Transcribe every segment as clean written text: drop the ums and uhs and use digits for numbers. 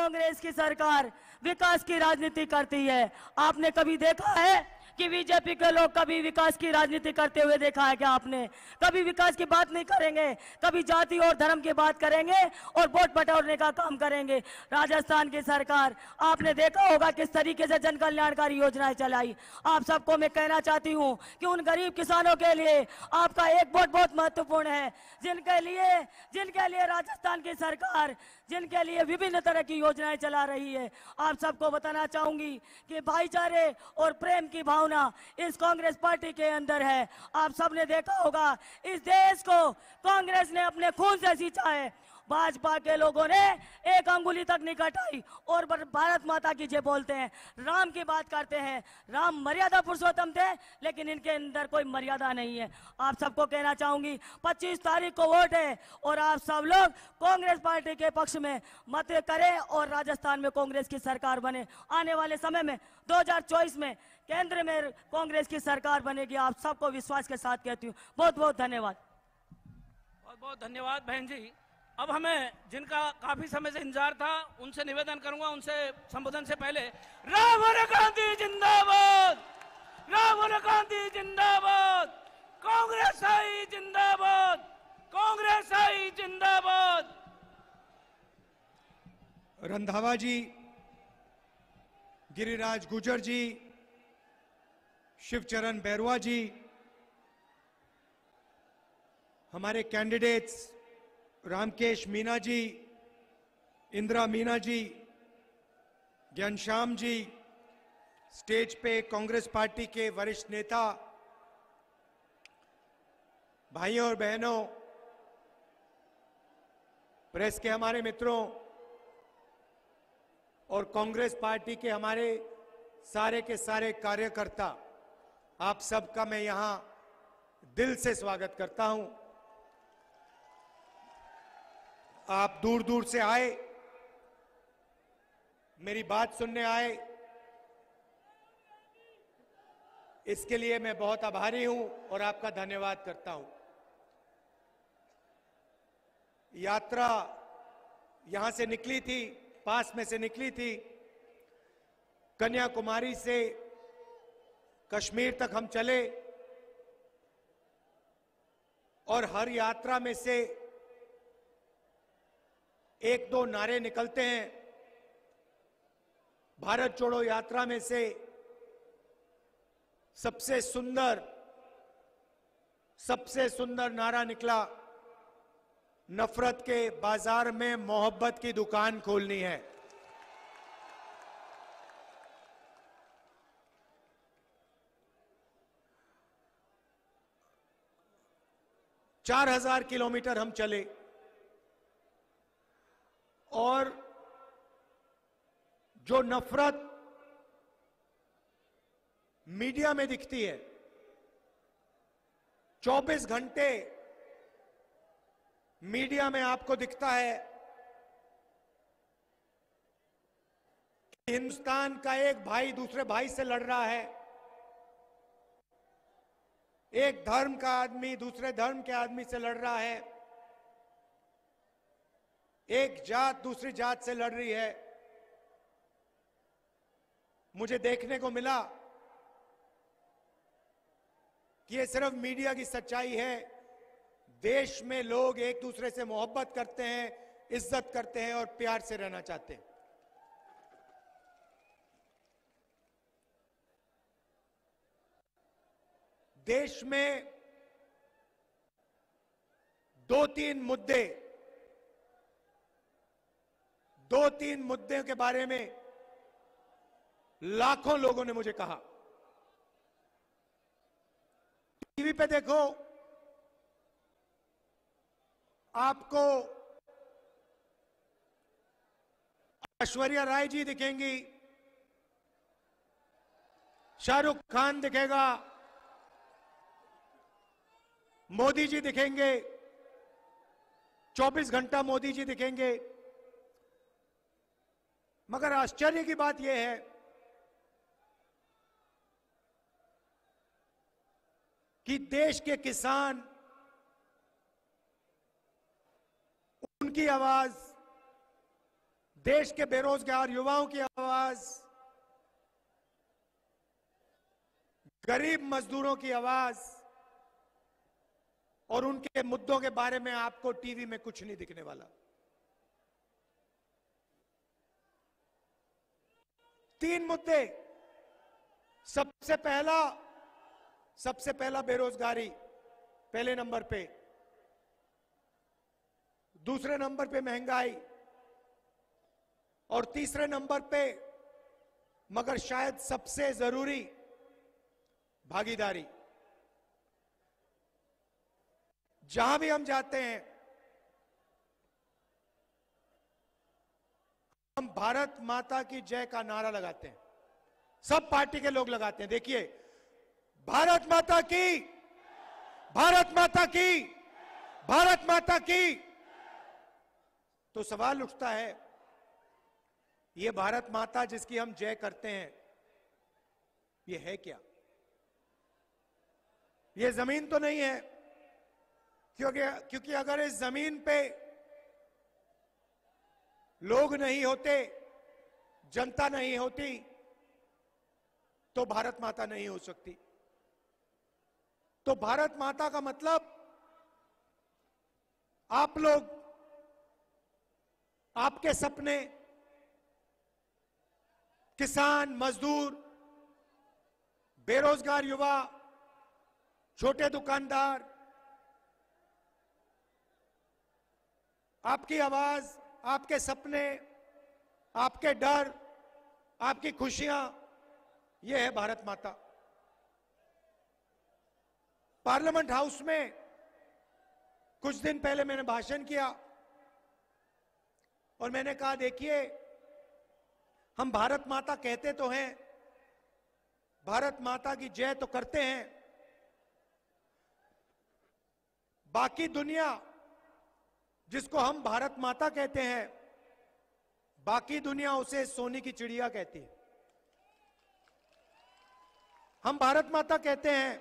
कांग्रेस की सरकार विकास की राजनीति करती है। आपने कभी देखा है कि बीजेपी के लोग कभी विकास की राजनीति करते हुए देखा है क्या? आपने कभी विकास की बात नहीं करेंगे, कभी जाति और धर्म की बात करेंगे और वोट बटोरने का काम करेंगे। राजस्थान की सरकार आपने देखा होगा किस तरीके से जन कल्याणकारी योजनाएं चलाई। आप सबको मैं कहना चाहती हूं कि उन गरीब किसानों के लिए आपका एक वोट बहुत महत्वपूर्ण है, जिनके लिए राजस्थान की सरकार जिनके लिए विभिन्न तरह की योजनाएं चला रही है। आप सबको बताना चाहूंगी कि भाईचारे और प्रेम की भावना इस कांग्रेस पार्टी के अंदर है। आप सबने देखा होगा इस देश को कांग्रेस ने अपने खून से सींचा है। भाजपा के लोगों ने एक अंगुली तक नहीं कटाई और भारत माता की जय बोलते हैं, राम की बात करते हैं। राम मर्यादा पुरुषोत्तम थे, लेकिन इनके अंदर कोई मर्यादा नहीं है। आप सबको कहना चाहूंगी 25 तारीख को वोट है और आप सब लोग कांग्रेस पार्टी के पक्ष में मत करें और राजस्थान में कांग्रेस की सरकार बने। आने वाले समय में 2024 में केंद्र में कांग्रेस की सरकार बनेगी। आप सबको विश्वास के साथ कहती हूँ। बहुत बहुत धन्यवाद। बहुत बहुत धन्यवाद बहन जी। अब हमें जिनका काफी समय से इंतजार था उनसे निवेदन करूंगा, उनसे संबोधन से पहले राहुल गांधी जिंदाबाद, राहुल गांधी जिंदाबाद, कांग्रेस आई जिंदाबाद, कांग्रेस आई जिंदाबाद। रंधावा जी, गिरिराज गुर्जर जी, शिवचरण बैरवा जी, हमारे कैंडिडेट्स रामकेश मीना जी, इंदिरा मीना जी, ज्ञानश्याम जी, स्टेज पे कांग्रेस पार्टी के वरिष्ठ नेता, भाइयों और बहनों, प्रेस के हमारे मित्रों और कांग्रेस पार्टी के हमारे सारे के सारे कार्यकर्ता, आप सबका मैं यहां दिल से स्वागत करता हूं। आप दूर दूर से आए, मेरी बात सुनने आए, इसके लिए मैं बहुत आभारी हूं और आपका धन्यवाद करता हूं। यात्रा यहां से निकली थी, पास में से निकली थी, कन्याकुमारी से कश्मीर तक हम चले और हर यात्रा में से एक दो नारे निकलते हैं। भारत जोड़ो यात्रा में से सबसे सुंदर नारा निकला, नफरत के बाजार में मोहब्बत की दुकान खोलनी है। चार 4000 किलोमीटर हम चले और जो नफरत मीडिया में दिखती है, 24 घंटे मीडिया में आपको दिखता है कि हिंदुस्तान का एक भाई दूसरे भाई से लड़ रहा है, एक धर्म का आदमी दूसरे धर्म के आदमी से लड़ रहा है, एक जात दूसरी जात से लड़ रही है। मुझे देखने को मिला कि ये सिर्फ मीडिया की सच्चाई है। देश में लोग एक दूसरे से मोहब्बत करते हैं, इज्जत करते हैं और प्यार से रहना चाहते हैं। देश में दो तीन मुद्दे के बारे में लाखों लोगों ने मुझे कहा, टीवी पे देखो, आपको ऐश्वर्या राय जी दिखेंगी, शाहरुख खान दिखेगा, मोदी जी दिखेंगे, 24 घंटा मोदी जी दिखेंगे। मगर आश्चर्य की बात यह है कि देश के किसान, उनकी आवाज देश के बेरोजगार युवाओं की आवाज, गरीब मजदूरों की आवाज और उनके मुद्दों के बारे में आपको टीवी में कुछ नहीं दिखने वाला। 3 मुद्दे। सबसे पहला बेरोजगारी पहले नंबर पे, दूसरे नंबर पे महंगाई और तीसरे नंबर पे, मगर शायद सबसे जरूरी, भागीदारी। जहां भी हम जाते हैं हम भारत माता की जय का नारा लगाते हैं। सब पार्टी के लोग लगाते हैं। देखिए, भारत माता की, भारत माता की, भारत माता की। तो सवाल उठता है, ये भारत माता जिसकी हम जय करते हैं, ये है क्या? ये जमीन तो नहीं है, क्योंकि अगर इस जमीन पे लोग नहीं होते, जनता नहीं होती, तो भारत माता नहीं हो सकती। तो भारत माता का मतलब आप लोग, आपके सपने, किसान, मजदूर, बेरोजगार युवा, छोटे दुकानदार, आपकी आवाज, आपके सपने, आपके डर, आपकी खुशियां, यह है भारत माता। पार्लियामेंट हाउस में कुछ दिन पहले मैंने भाषण किया और मैंने कहा, देखिए, हम भारत माता कहते तो हैं, भारत माता की जय तो करते हैं, बाकी दुनिया जिसको हम भारत माता कहते हैं, बाकी दुनिया उसे सोने की चिड़िया कहती है। हम भारत माता कहते हैं,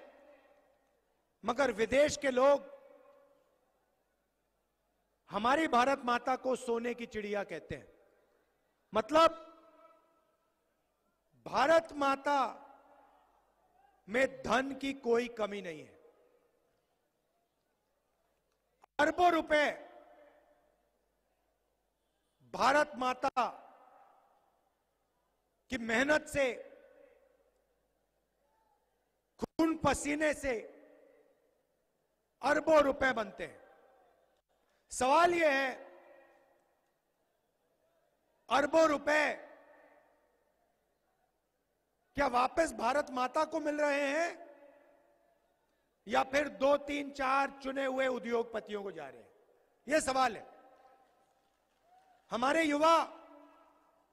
मगर विदेश के लोग हमारी भारत माता को सोने की चिड़िया कहते हैं। मतलब भारत माता में धन की कोई कमी नहीं है। अरबों रुपए भारत माता की मेहनत से, खून पसीने से अरबों रुपए बनते हैं। सवाल यह है, अरबों रुपए क्या वापस भारत माता को मिल रहे हैं या फिर 2, 3, 4 चुने हुए उद्योगपतियों को जा रहे हैं? यह सवाल है। हमारे युवा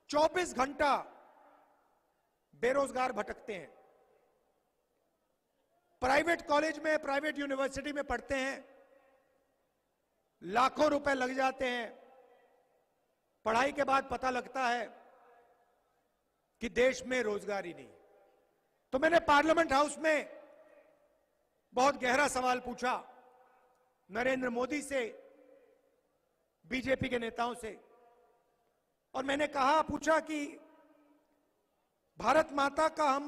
24 घंटा बेरोजगार भटकते हैं। प्राइवेट कॉलेज में, प्राइवेट यूनिवर्सिटी में पढ़ते हैं, लाखों रुपए लग जाते हैं। पढ़ाई के बाद पता लगता है कि देश में रोजगार ही नहीं। तो मैंने पार्लियामेंट हाउस में बहुत गहरा सवाल पूछा नरेंद्र मोदी से, बीजेपी के नेताओं से, और मैंने पूछा कि भारत माता का हम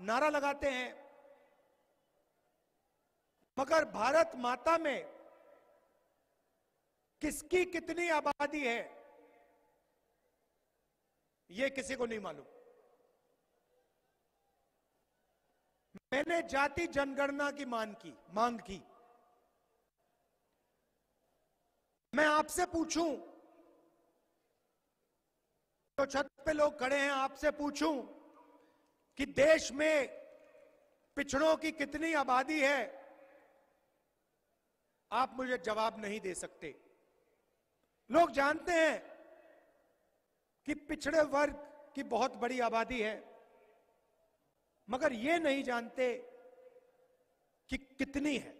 नारा लगाते हैं, मगर भारत माता में किसकी कितनी आबादी है, यह किसी को नहीं मालूम। मैंने जाति जनगणना की मांग की। मैं आपसे पूछूं, तो छत पे लोग खड़े हैं, आपसे पूछूं कि देश में पिछड़ों की कितनी आबादी है, आप मुझे जवाब नहीं दे सकते। लोग जानते हैं कि पिछड़े वर्ग की बहुत बड़ी आबादी है, मगर ये नहीं जानते कि कितनी है।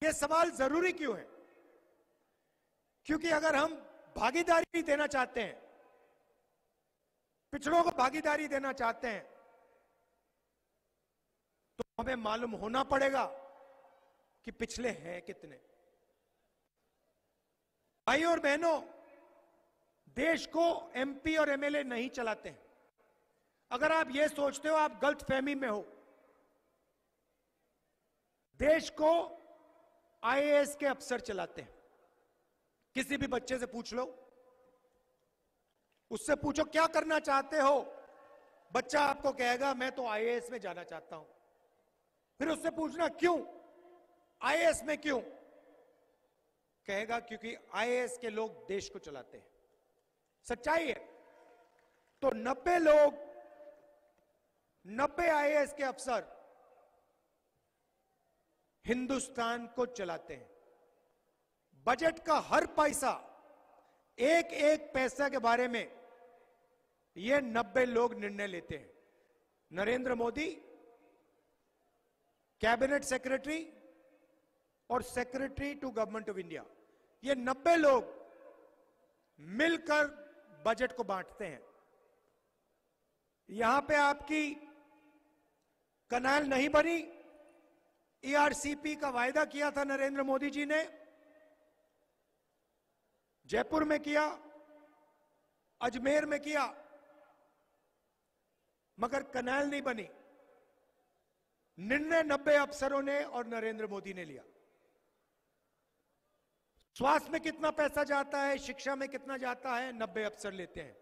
ये सवाल जरूरी क्यों है? क्योंकि अगर हम भागीदारी देना चाहते हैं, पिछड़ों को भागीदारी देना चाहते हैं, तो हमें मालूम होना पड़ेगा कि पिछले हैं कितने। भाइयों और बहनों, देश को एमपी और एमएलए नहीं चलाते हैं। अगर आप यह सोचते हो, आप गलतफहमी में हो। देश को आईएएस के अफसर चलाते हैं। किसी भी बच्चे से पूछ लो, उससे पूछो क्या करना चाहते हो, बच्चा आपको कहेगा मैं तो आईएएस में जाना चाहता हूं। फिर उससे पूछना क्यों, आईएएस में क्यों, कहेगा क्योंकि आईएएस के लोग देश को चलाते हैं। सच्चाई है। तो 90 लोग, 90 आईएएस के अफसर हिंदुस्तान को चलाते हैं। बजट का हर पैसा, एक एक पैसा के बारे में ये 90 लोग निर्णय लेते हैं। नरेंद्र मोदी कैबिनेट सेक्रेटरी और secretary to government of India, ये 90 लोग मिलकर बजट को बांटते हैं। यहां पे आपकी कनाल नहीं बनी। ईआरसीपी का वायदा किया था नरेंद्र मोदी जी ने, जयपुर में किया, अजमेर में किया, मगर कनाल नहीं बनी। निर्णय 90 अफसरों ने और नरेंद्र मोदी ने लिया। स्वास्थ्य में कितना पैसा जाता है, शिक्षा में कितना जाता है, 90 अफसर लेते हैं।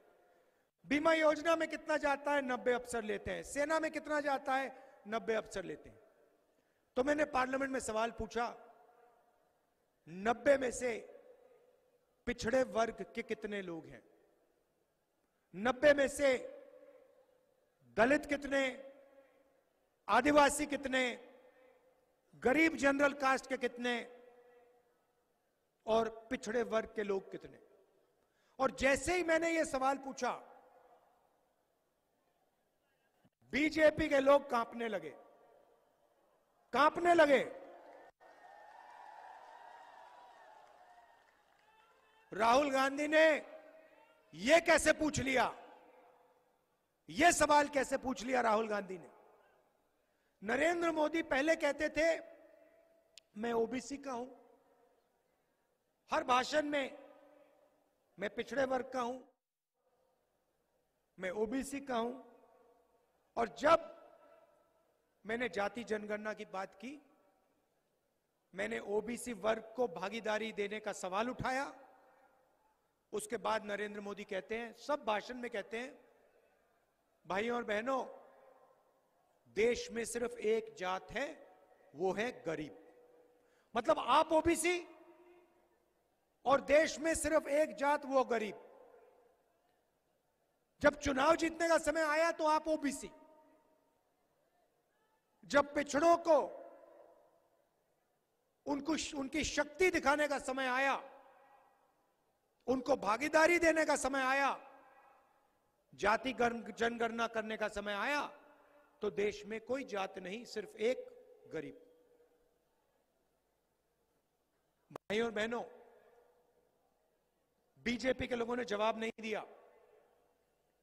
बीमा योजना में कितना जाता है, 90 अफसर लेते हैं। सेना में कितना जाता है, 90 अफसर लेते हैं। तो मैंने पार्लियामेंट में सवाल पूछा, 90 में से पिछड़े वर्ग के कितने लोग हैं, 90 में से दलित कितने, आदिवासी कितने, गरीब जनरल कास्ट के कितने और पिछड़े वर्ग के लोग कितने। और जैसे ही मैंने यह सवाल पूछा, बीजेपी के लोग कांपने लगे, कांपने लगे। राहुल गांधी ने यह कैसे पूछ लिया, यह सवाल कैसे पूछ लिया राहुल गांधी ने। नरेंद्र मोदी पहले कहते थे मैं ओबीसी का हूं, हर भाषण में मैं पिछड़े वर्ग का हूं, मैं ओबीसी का हूं। और जब मैंने जाति जनगणना की बात की, मैंने ओबीसी वर्ग को भागीदारी देने का सवाल उठाया। उसके बाद नरेंद्र मोदी कहते हैं, सब भाषण में कहते हैं, भाइयों और बहनों, देश में सिर्फ एक जात है, वो है गरीब। मतलब आप ओबीसी और देश में सिर्फ एक जात, वो गरीब। जब चुनाव जीतने का समय आया तो आप ओबीसी, जब पिछड़ों को उनकी शक्ति दिखाने का समय आया, उनको भागीदारी देने का समय आया, जाति जनगणना करने का समय आया, तो देश में कोई जात नहीं, सिर्फ एक गरीब। भाइयों और बहनों, बीजेपी के लोगों ने जवाब नहीं दिया।